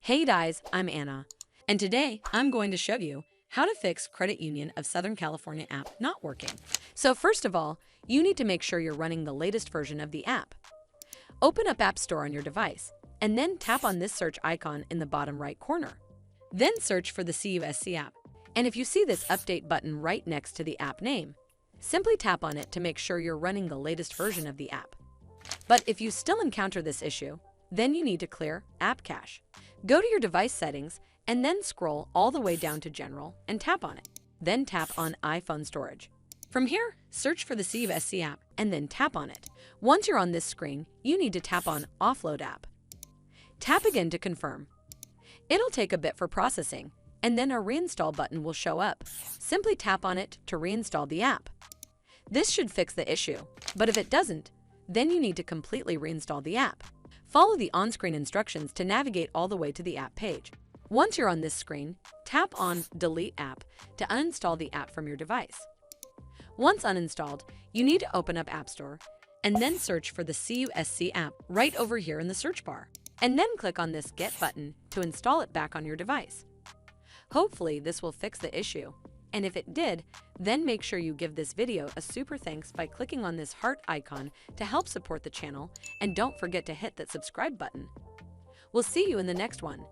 Hey guys, I'm Anna, and today I'm going to show you how to fix Credit Union of Southern California app not working. So first of all, you need to make sure you're running the latest version of the app. Open up App Store on your device, and then tap on this search icon in the bottom right corner. Then search for the CUSC app, and if you see this update button right next to the app name, simply tap on it to make sure you're running the latest version of the app. But if you still encounter this issue, then you need to clear App Cache. Go to your device settings and then scroll all the way down to General and tap on it. Then tap on iPhone Storage. From here, search for the CUSC app and then tap on it. Once you're on this screen, you need to tap on Offload App. Tap again to confirm. It'll take a bit for processing, and then a Reinstall button will show up. Simply tap on it to reinstall the app. This should fix the issue, but if it doesn't, then you need to completely reinstall the app. Follow the on-screen instructions to navigate all the way to the app page. Once you're on this screen, tap on Delete App to uninstall the app from your device. Once uninstalled, you need to open up App Store and then search for the CUSC app right over here in the search bar, and then click on this Get button to install it back on your device. Hopefully this will fix the issue, and if it did, then make sure you give this video a super thanks by clicking on this heart icon to help support the channel, and don't forget to hit that subscribe button. We'll see you in the next one.